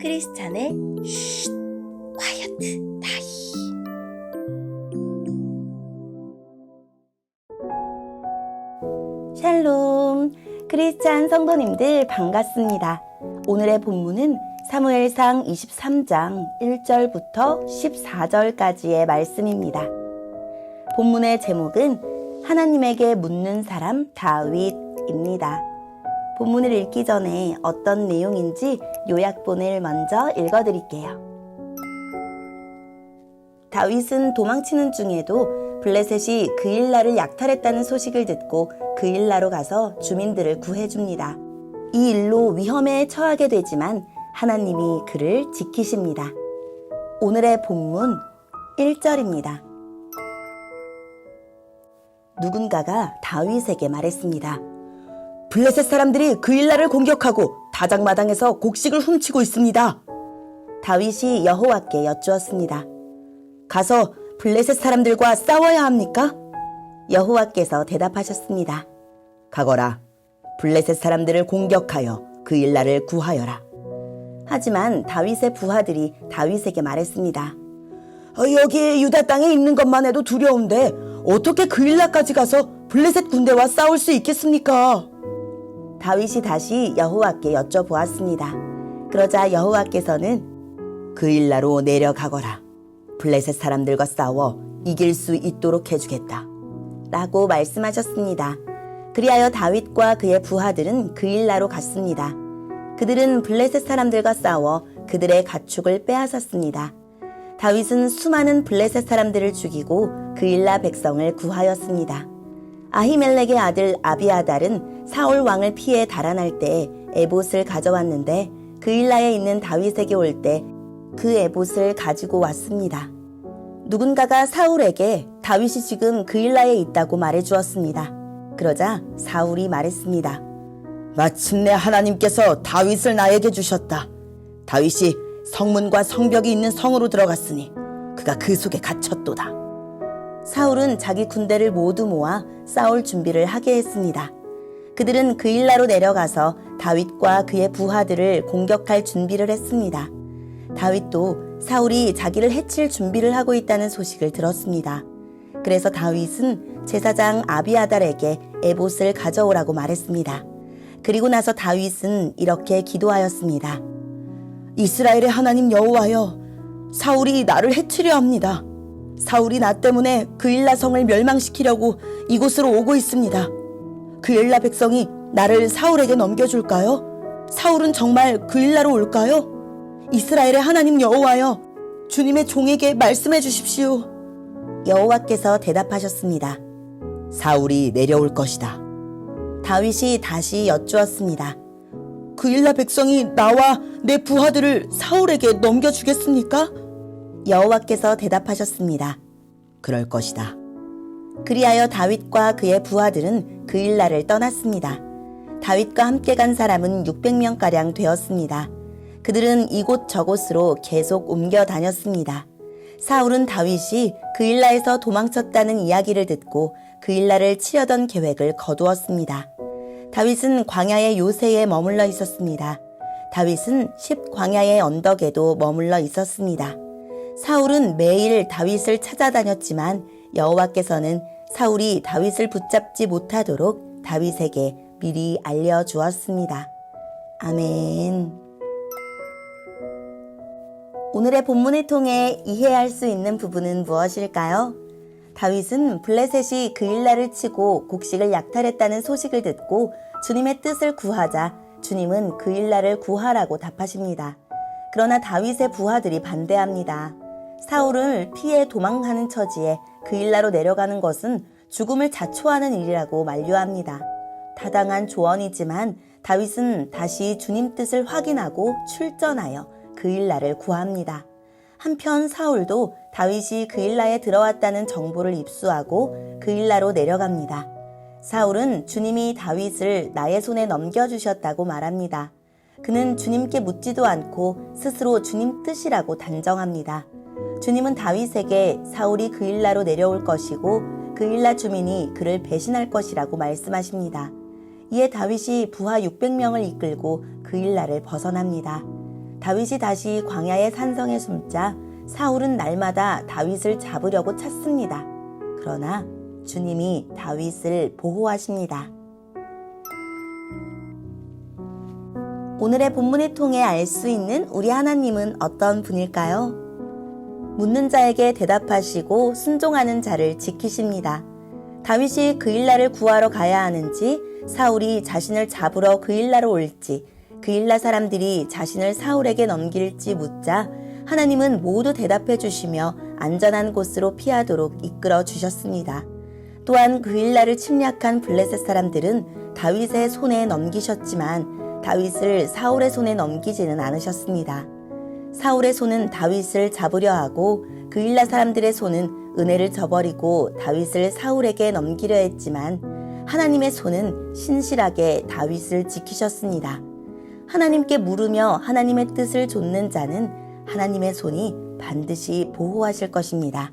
크리스찬의 쉿 콰이어트 타임. 샬롬, 크리스찬 성도님들 반갑습니다. 오늘의 본문은 사무엘상 23장 1절부터 14절까지의 말씀입니다. 본문의 제목은 하나님에게 묻는 사람 다윗입니다. 본문을 읽기 전에 어떤 내용인지 요약본을 먼저 읽어드릴게요. 다윗은 도망치는 중에도 블레셋이 그일라를 약탈했다는 소식을 듣고 그일라로 가서 주민들을 구해줍니다. 이 일로 위험에 처하게 되지만 하나님이 그를 지키십니다. 오늘의 본문 1절입니다. 누군가가 다윗에게 말했습니다. 블레셋 사람들이 그일라를 공격하고 다장마당에서 곡식을 훔치고 있습니다. 다윗이 여호와께 여쭈었습니다. 가서 블레셋 사람들과 싸워야 합니까? 여호와께서 대답하셨습니다. 가거라. 블레셋 사람들을 공격하여 그일라를 구하여라. 하지만 다윗의 부하들이 다윗에게 말했습니다. 여기 유다 땅에 있는 것만 해도 두려운데 어떻게 그일라까지 가서 블레셋 군대와 싸울 수 있겠습니까? 다윗이 다시 여호와께 여쭤보았습니다. 그러자 여호와께서는 그일라로 내려가거라. 블레셋 사람들과 싸워 이길 수 있도록 해주겠다. 라고 말씀하셨습니다. 그리하여 다윗과 그의 부하들은 그일라로 갔습니다. 그들은 블레셋 사람들과 싸워 그들의 가축을 빼앗았습니다. 다윗은 수많은 블레셋 사람들을 죽이고 그일라 백성을 구하였습니다. 아히멜렉의 아들 아비아달은 사울 왕을 피해 달아날 때 에봇을 가져왔는데 그일라에 있는 다윗에게 올 때 그 에봇을 가지고 왔습니다. 누군가가 사울에게 다윗이 지금 그일라에 있다고 말해주었습니다. 그러자 사울이 말했습니다. 마침내 하나님께서 다윗을 나에게 주셨다. 다윗이 성문과 성벽이 있는 성으로 들어갔으니 그가 그 속에 갇혔도다. 사울은 자기 군대를 모두 모아 싸울 준비를 하게 했습니다. 그들은 그일라로 내려가서 다윗과 그의 부하들을 공격할 준비를 했습니다. 다윗도 사울이 자기를 해칠 준비를 하고 있다는 소식을 들었습니다. 그래서 다윗은 제사장 아비아달에게 에봇을 가져오라고 말했습니다. 그리고 나서 다윗은 이렇게 기도하였습니다. 이스라엘의 하나님 여호와여, 사울이 나를 해치려 합니다. 사울이 나 때문에 그일라 성을 멸망시키려고 이곳으로 오고 있습니다. 그일라 백성이 나를 사울에게 넘겨줄까요? 사울은 정말 그일라로 올까요? 이스라엘의 하나님 여호와여, 주님의 종에게 말씀해 주십시오. 여호와께서 대답하셨습니다. 사울이 내려올 것이다. 다윗이 다시 여쭈었습니다. 그일라 백성이 나와 내 부하들을 사울에게 넘겨주겠습니까? 여호와께서 대답하셨습니다. 그럴 것이다. 그리하여 다윗과 그의 부하들은 그일라를 떠났습니다. 다윗과 함께 간 사람은 600명가량 되었습니다. 그들은 이곳저곳으로 계속 옮겨 다녔습니다. 사울은 다윗이 그일라에서 도망쳤다는 이야기를 듣고 그일라를 치려던 계획을 거두었습니다. 다윗은 광야의 요새에 머물러 있었습니다. 다윗은 광야의 언덕에도 머물러 있었습니다. 사울은 매일 다윗을 찾아다녔지만 여호와께서는 사울이 다윗을 붙잡지 못하도록 다윗에게 미리 알려주었습니다. 아멘. 오늘의 본문을 통해 이해할 수 있는 부분은 무엇일까요? 다윗은 블레셋이 그일라를 치고 곡식을 약탈했다는 소식을 듣고 주님의 뜻을 구하자 주님은 그일라를 구하라고 답하십니다. 그러나 다윗의 부하들이 반대합니다. 사울을 피해 도망하는 처지에 그일라로 내려가는 것은 죽음을 자초하는 일이라고 만류합니다. 타당한 조언이지만 다윗은 다시 주님 뜻을 확인하고 출전하여 그일라를 구합니다. 한편 사울도 다윗이 그일라에 들어왔다는 정보를 입수하고 그일라로 내려갑니다. 사울은 주님이 다윗을 나의 손에 넘겨주셨다고 말합니다. 그는 주님께 묻지도 않고 스스로 주님 뜻이라고 단정합니다. 주님은 다윗에게 사울이 그일라로 내려올 것이고 그일라 주민이 그를 배신할 것이라고 말씀하십니다. 이에 다윗이 부하 600명을 이끌고 그일라를 벗어납니다. 다윗이 다시 광야의 산성에 숨자 사울은 날마다 다윗을 잡으려고 찾습니다. 그러나 주님이 다윗을 보호하십니다. 오늘의 본문을 통해 알 수 있는 우리 하나님은 어떤 분일까요? 묻는 자에게 대답하시고 순종하는 자를 지키십니다. 다윗이 그일라를 구하러 가야 하는지, 사울이 자신을 잡으러 그일라로 올지, 그일라 사람들이 자신을 사울에게 넘길지 묻자 하나님은 모두 대답해 주시며 안전한 곳으로 피하도록 이끌어 주셨습니다. 또한 그일라를 침략한 블레셋 사람들은 다윗의 손에 넘기셨지만 다윗을 사울의 손에 넘기지는 않으셨습니다. 사울의 손은 다윗을 잡으려 하고 그일라 사람들의 손은 은혜를 저버리고 다윗을 사울에게 넘기려 했지만 하나님의 손은 신실하게 다윗을 지키셨습니다. 하나님께 물으며 하나님의 뜻을 좇는 자는 하나님의 손이 반드시 보호하실 것입니다.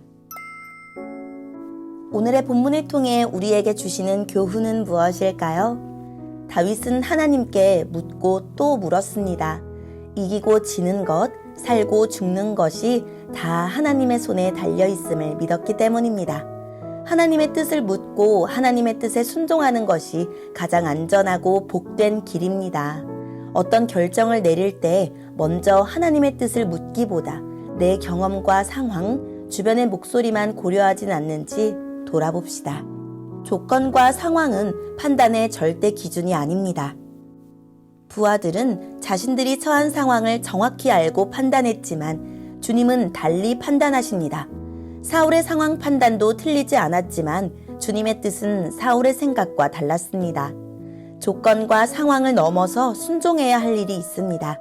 오늘의 본문을 통해 우리에게 주시는 교훈은 무엇일까요? 다윗은 하나님께 묻고 또 물었습니다. 이기고 지는 것, 살고 죽는 것이 다 하나님의 손에 달려 있음을 믿었기 때문입니다. 하나님의 뜻을 묻고 하나님의 뜻에 순종하는 것이 가장 안전하고 복된 길입니다. 어떤 결정을 내릴 때 먼저 하나님의 뜻을 묻기보다 내 경험과 상황, 주변의 목소리만 고려하진 않는지 돌아봅시다. 조건과 상황은 판단의 절대 기준이 아닙니다. 부하들은 자신들이 처한 상황을 정확히 알고 판단했지만 주님은 달리 판단하십니다. 사울의 상황 판단도 틀리지 않았지만 주님의 뜻은 사울의 생각과 달랐습니다. 조건과 상황을 넘어서 순종해야 할 일이 있습니다.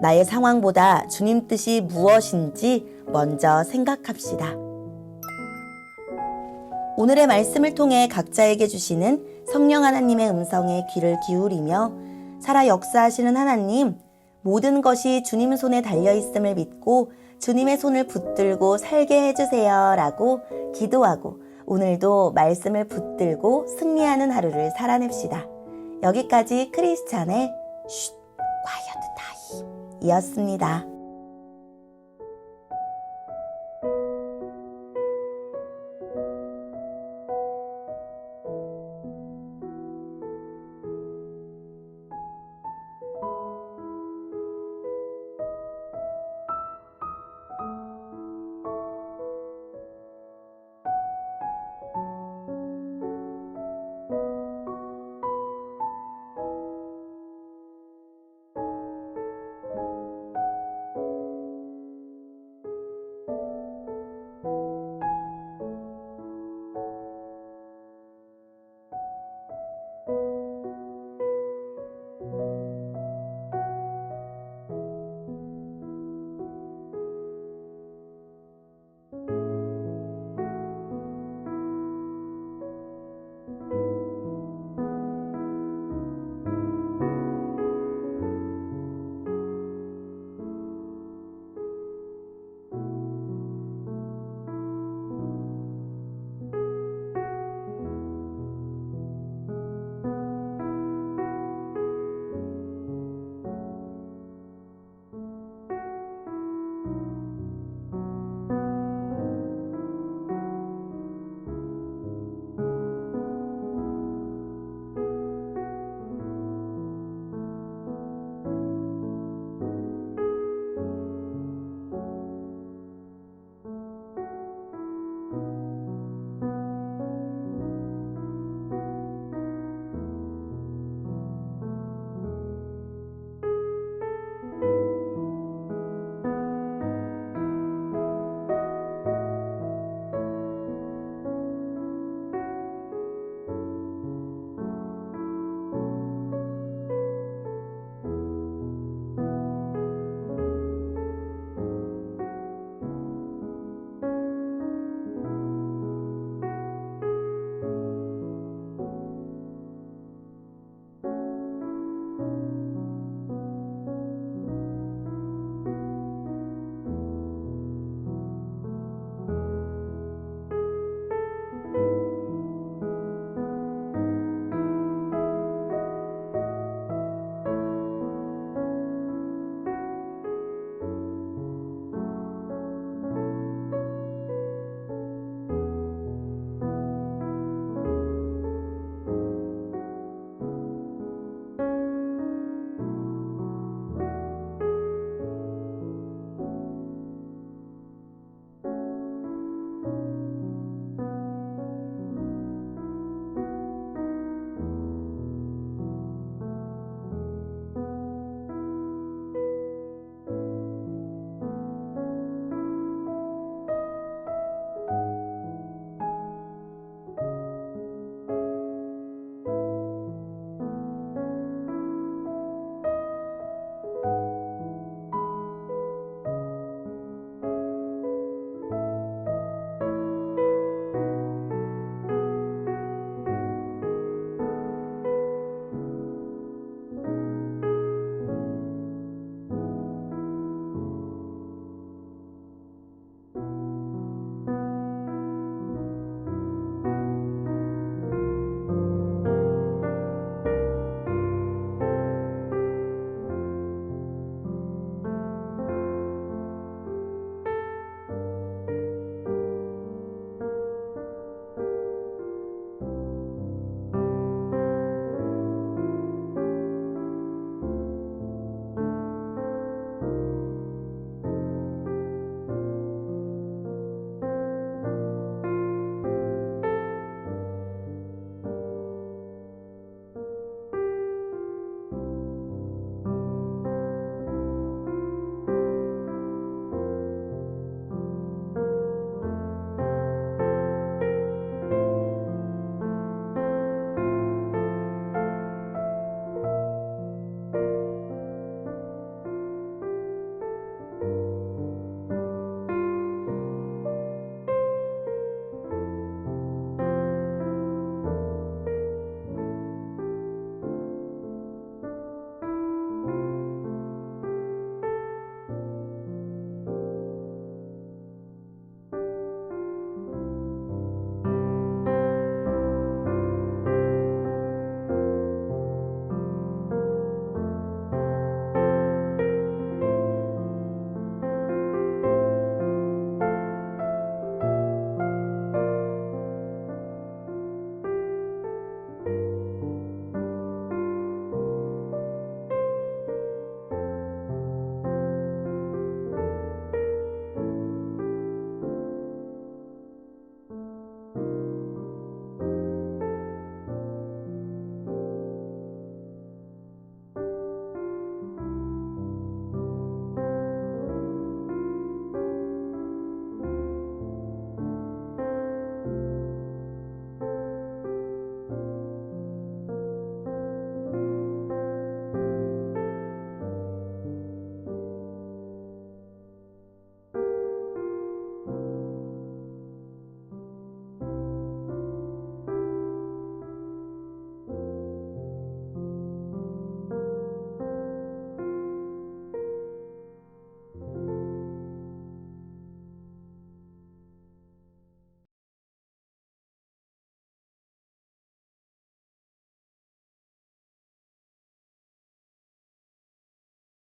나의 상황보다 주님 뜻이 무엇인지 먼저 생각합시다. 오늘의 말씀을 통해 각자에게 주시는 성령 하나님의 음성에 귀를 기울이며 살아 역사하시는 하나님, 모든 것이 주님 손에 달려있음을 믿고 주님의 손을 붙들고 살게 해주세요 라고 기도하고 오늘도 말씀을 붙들고 승리하는 하루를 살아냅시다. 여기까지 크리스찬의 쉿, quiet time 이었습니다.